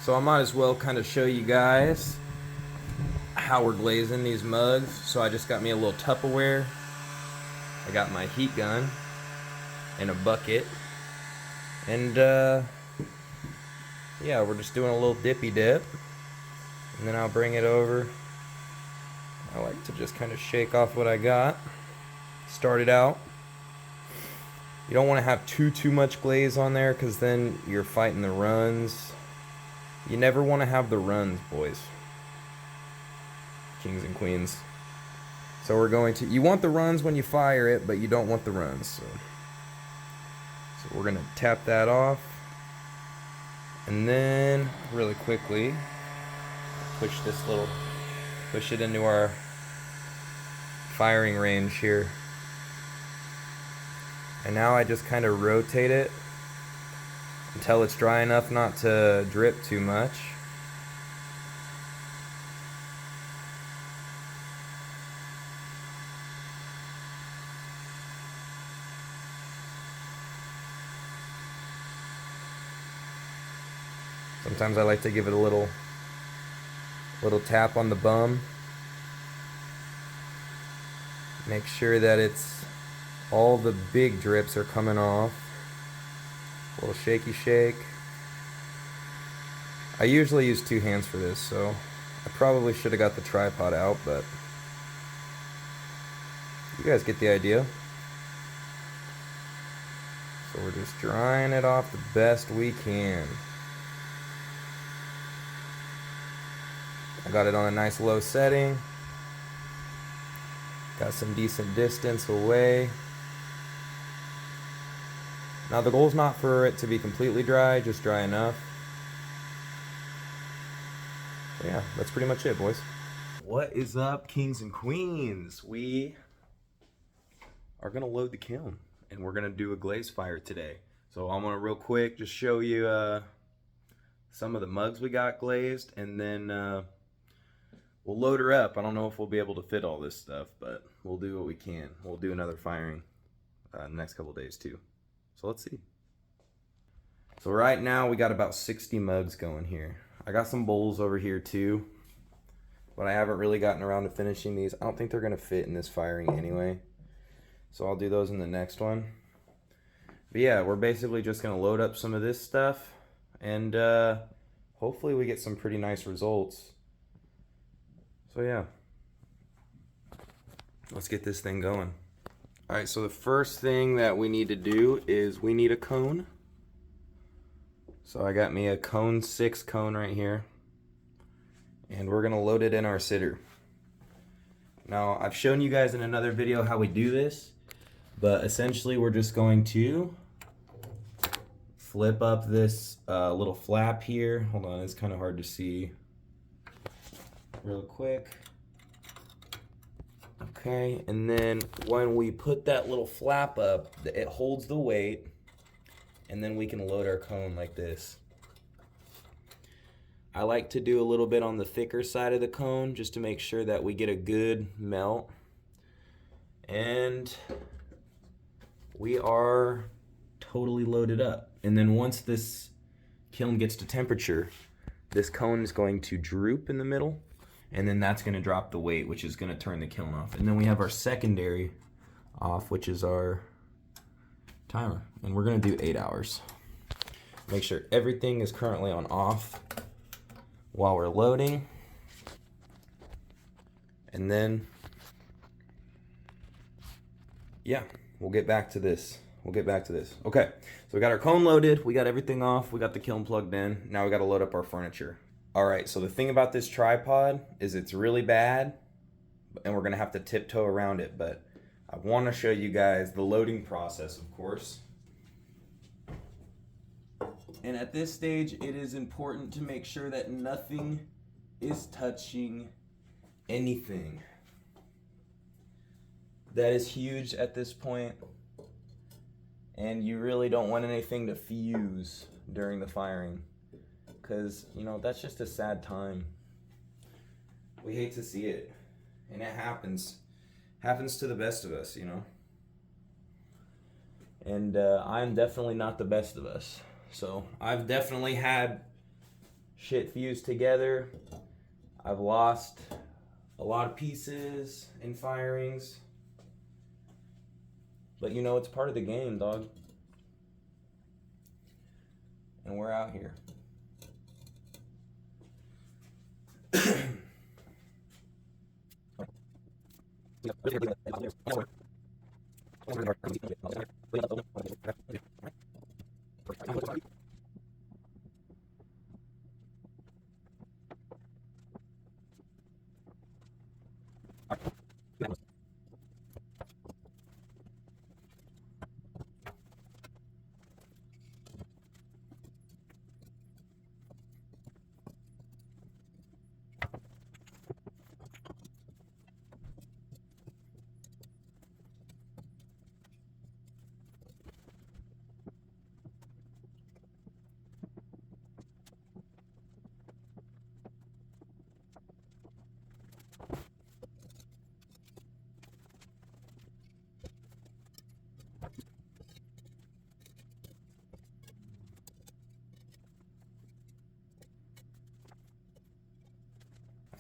So I might as well kind of show you guys how we're glazing these mugs. So I just got me a little Tupperware. I got my heat gun and a bucket. And yeah, we're just doing a little dippy dip. And then I'll bring it over. I like to just kind of shake off what I got. Start it out. You don't want to have too much glaze on there because then you're fighting the runs. You never want to have the runs, boys. Kings and queens. So we're going to, you want the runs when you fire it, but you don't want the runs. So we're going to tap that off. And then, really quickly, push it into our firing range here. And now I just kind of rotate it until it's dry enough not to drip too much. Sometimes I like to give it a little tap on the bum. Make sure that it's all the big drips are coming off. A little shaky shake. I usually use 2 hands for this, so I probably should have got the tripod out, but you guys get the idea. So we're just drying it off the best we can. I got it on a nice low setting. Got some decent distance away. Now the goal is not for it to be completely dry, just dry enough. So yeah, that's pretty much it, boys. What is up, kings and queens? We are gonna load the kiln and we're gonna do a glaze fire today. So I'm gonna real quick just show you some of the mugs we got glazed, and then we'll load her up. I don't know if we'll be able to fit all this stuff, but we'll do what we can. We'll do another firing in the next couple days too. So let's see. So right now we got about 60 mugs going here. I got some bowls over here too, but I haven't really gotten around to finishing these. I don't think they're gonna fit in this firing anyway, so I'll do those in the next one. But yeah, we're basically just gonna load up some of this stuff, and hopefully we get some pretty nice results. So yeah, let's get this thing going. All right, so the first thing that we need to do is we need a cone. So I got me a cone 6 cone right here, and we're gonna load it in our sitter. Now I've shown you guys in another video how we do this, but essentially we're just going to flip up this little flap here. Hold on, it's kind of hard to see real quick. Okay, and then when we put that little flap up, it holds the weight, and then we can load our cone like this. I like to do a little bit on the thicker side of the cone just to make sure that we get a good melt. And we are totally loaded up. And then once this kiln gets to temperature, this cone is going to droop in the middle, and then that's going to drop the weight, which is going to turn the kiln off. And then we have our secondary off, which is our timer, and we're going to do 8 hours. Make sure everything is currently on off while we're loading, and then yeah, we'll get back to this. Okay, so we got our cone loaded, we got everything off, we got the kiln plugged in. Now we got to load up our furniture. All right, so the thing about this tripod is it's really bad, and we're gonna have to tiptoe around it, but I want to show you guys the loading process, of course. And at this stage, it is important to make sure that nothing is touching anything. That is huge at this point, and you really don't want anything to fuse during the firing, because, you know, that's just a sad time. We hate to see it, and it happens to the best of us, you know. And I'm definitely not the best of us. So I've definitely had shit fused together. I've lost a lot of pieces in firings. But you know, it's part of the game, dog. And we're out here.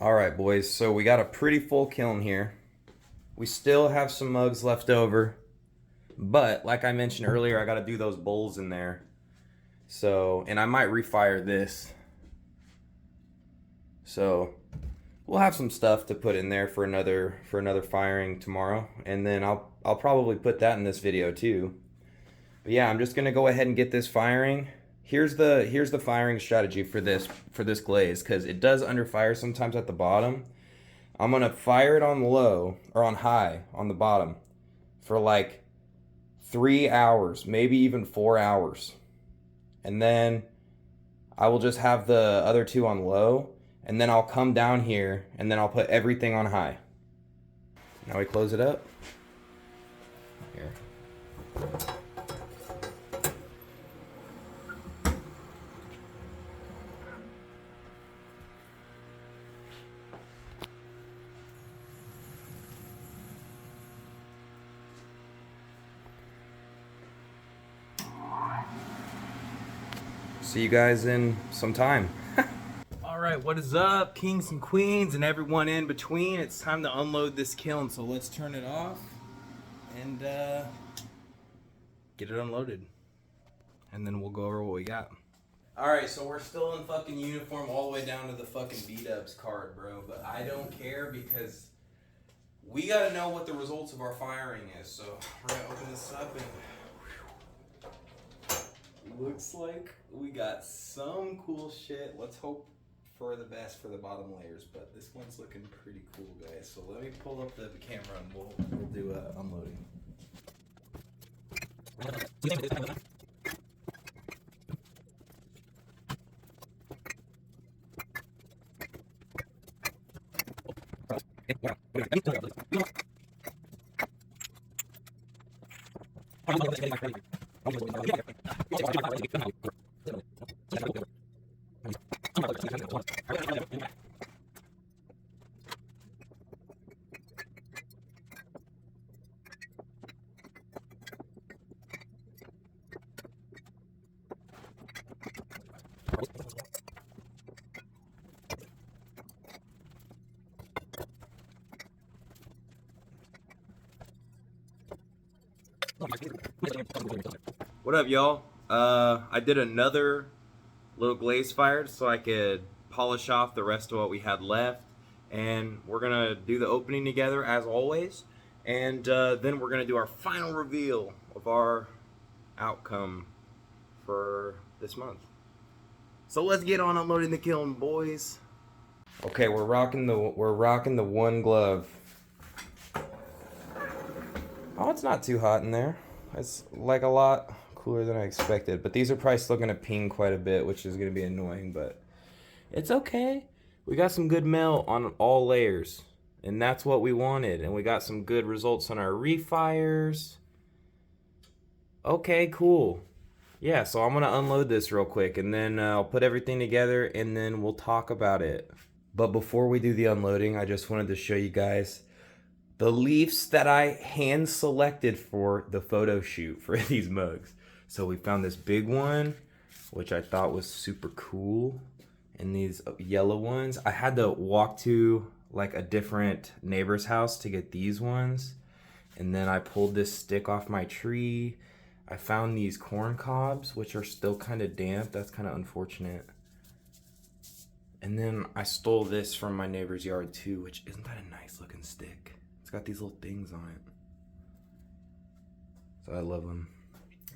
All right, boys, so we got a pretty full kiln here. We still have some mugs left over, but like I mentioned earlier, I got to do those bowls in there. So, and I might refire this. So, we'll have some stuff to put in there for another firing tomorrow, and then I'll probably put that in this video too. But yeah, I'm just gonna go ahead and get this firing. Here's the firing strategy for this glaze, because it does underfire sometimes at the bottom. I'm gonna fire it on low or on high on the bottom for like 3 hours, maybe even 4 hours, and then I will just have the other two on low, and then I'll come down here and then I'll put everything on high. Now we close it up. Here. See you guys in some time. All right, what is up, kings and queens and everyone in between? It's time to unload this kiln, so let's turn it off and get it unloaded. And then we'll go over what we got. All right, so we're still in fucking uniform all the way down to the fucking beat-ups card, bro. But I don't care because we gotta know what the results of our firing is. So we're gonna open this up and looks like we got some cool shit. Let's hope for the best for the bottom layers, but this one's looking pretty cool, guys. So let me pull up the camera and we'll do unloading. What up, y'all? I did another little glaze fire so I could polish off the rest of what we had left, and we're gonna do the opening together as always, and then we're gonna do our final reveal of our outcome for this month. So let's get on unloading the kiln, boys. Okay, we're rocking the one glove. Oh, it's not too hot in there. It's like a lot cooler than I expected. But these are probably still gonna ping quite a bit, which is gonna be annoying, but it's okay. We got some good melt on all layers, and that's what we wanted. And we got some good results on our refires. Okay, cool. Yeah, so I'm gonna unload this real quick, and then I'll put everything together, and then we'll talk about it. But before we do the unloading, I just wanted to show you guys the leaves that I hand selected for the photo shoot for these mugs. So we found this big one, which I thought was super cool. And these yellow ones, I had to walk to like a different neighbor's house to get these ones. And then I pulled this stick off my tree. I found these corn cobs, which are still kind of damp. That's kind of unfortunate. And then I stole this from my neighbor's yard too, which isn't that a nice looking stick? It's got these little things on it. So I love them.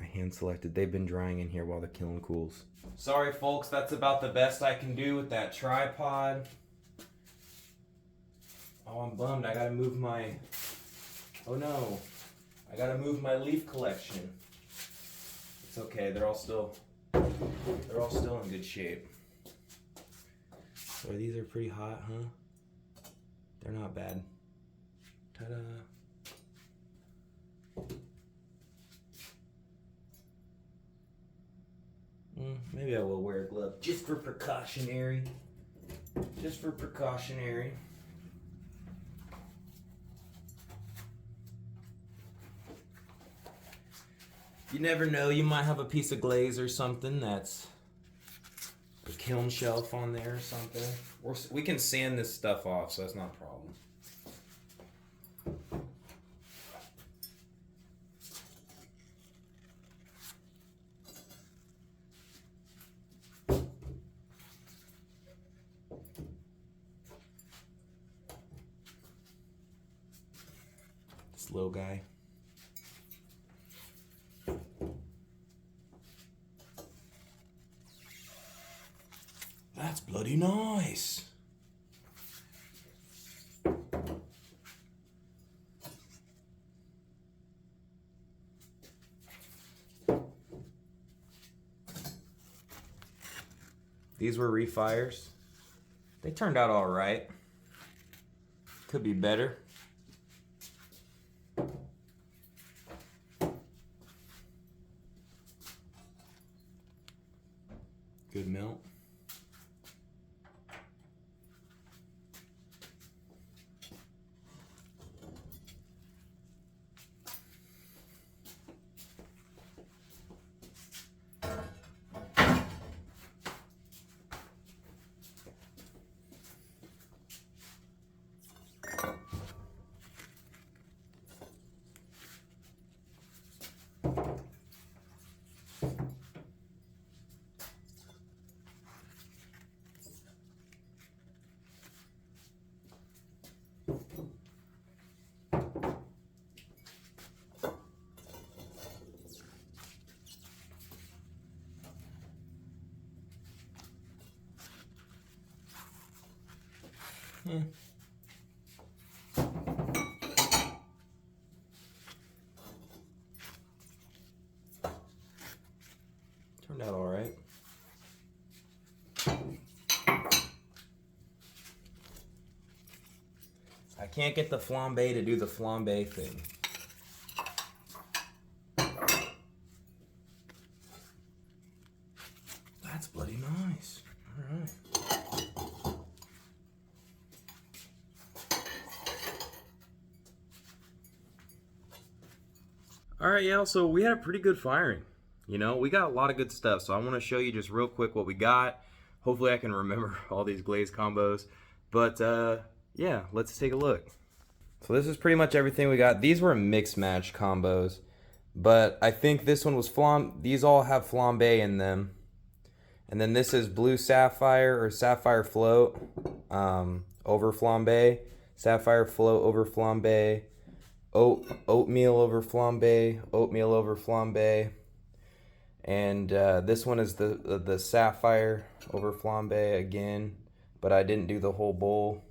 I hand selected. They've been drying in here while the kiln cools. Sorry folks, that's about the best I can do with that tripod. Oh, I'm bummed. I gotta move my... Oh no. I gotta move my leaf collection. It's okay, they're all still in good shape. So these are pretty hot, huh? They're not bad. Ta-da. Maybe I will wear a glove just for precautionary. Just for precautionary. You never know, you might have a piece of glaze or something that's a kiln shelf on there or something. We can sand this stuff off, so that's not a problem. This little guy. That's bloody nice. These were refires. They turned out all right. Could be better. Good melt. Turned out all right. I can't get the flambe to do the flambe thing. That's bloody nice. All right. All right, yeah, so we had a pretty good firing. You know, we got a lot of good stuff, so I want to show you just real quick what we got. Hopefully I can remember all these glaze combos. But, yeah, let's take a look. So this is pretty much everything we got. These were mix match combos, but I think this one was these all have flambe in them. And then this is blue sapphire or sapphire float over flambe, sapphire float over flambe, oatmeal over flambe, oatmeal over flambe, and this one is the sapphire over flambe again, but I didn't do the whole bowl.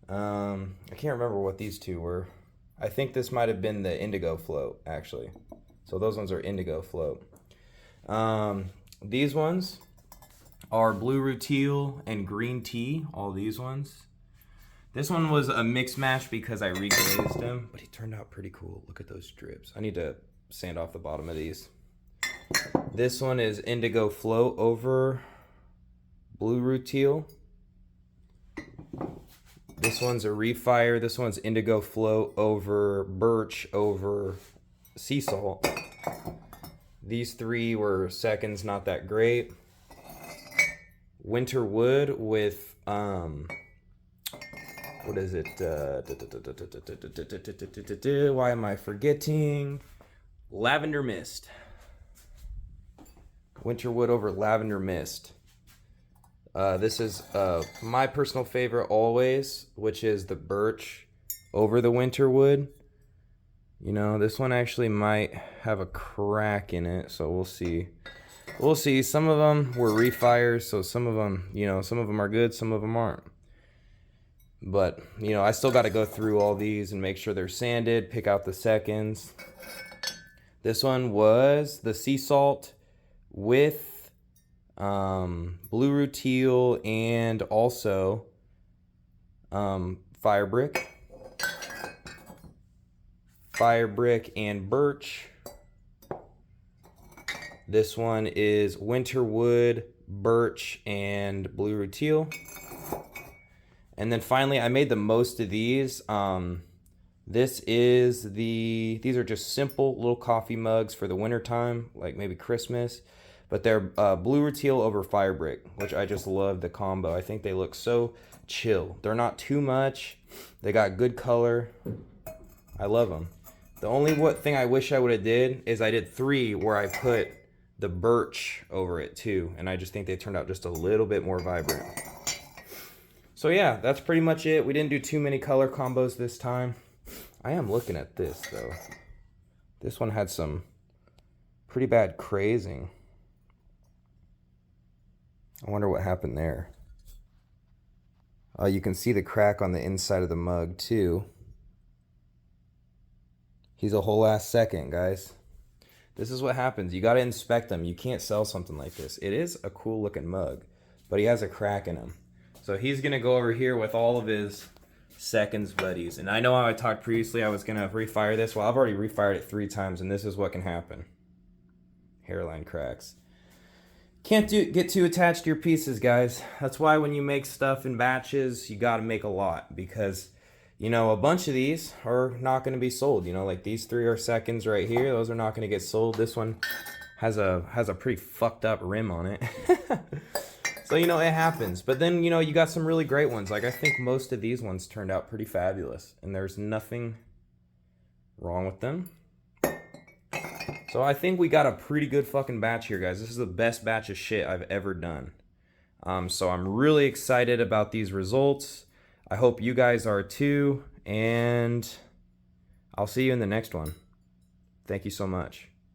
I can't remember what these two were. I think this might have been the indigo float actually. So those ones are indigo float. These ones are blue rutile and green tea. All these ones. This one was a mix match because I reglazed him, but he turned out pretty cool. Look at those drips. I need to sand off the bottom of these. This one is indigo float over blue rutile. This one's a refire. This one's indigo float over birch over sea salt. These three were seconds, not that great. winter wood with what is it? Why am I forgetting? Lavender mist. Winter wood over lavender mist. This is my personal favorite always, which is the birch over the winter wood. You know, this one actually might have a crack in it, so we'll see. We'll see. Some of them were refires, so some of them, you know, some of them are good, some of them aren't. But, you know, I still got to go through all these and make sure they're sanded, pick out the seconds. This one was the sea salt with blue rutile and also fire brick and birch. This one is winter wood, birch, and blue rutile. And then finally, I made the most of these. These are just simple little coffee mugs for the winter time, like maybe Christmas. But they're blue rutile over fire brick, which I just love the combo. I think they look so chill. They're not too much. They got good color. I love them. The only thing I wish I would have did is I did 3 where I put the birch over it too. And I just think they turned out just a little bit more vibrant. So yeah, that's pretty much it. We didn't do too many color combos this time. I am looking at this though. This one had some pretty bad crazing. I wonder what happened there. You can see the crack on the inside of the mug too. He's a whole ass second, guys. This is what happens. You got to inspect them. You can't sell something like this. It is a cool looking mug, but he has a crack in him. So he's going to go over here with all of his seconds buddies. And I know how I talked previously I was going to refire this. Well, I've already refired it 3 times, and this is what can happen. Hairline cracks. Can't get too attached to your pieces, guys. That's why when you make stuff in batches, you got to make a lot. Because, you know, a bunch of these are not going to be sold. You know, like these 3 are seconds right here. Those are not going to get sold. This one has a pretty fucked up rim on it. So, you know, it happens. But then, you know, you got some really great ones. Like, I think most of these ones turned out pretty fabulous. And there's nothing wrong with them. So I think we got a pretty good fucking batch here, guys. This is the best batch of shit I've ever done. So I'm really excited about these results. I hope you guys are too. And I'll see you in the next one. Thank you so much.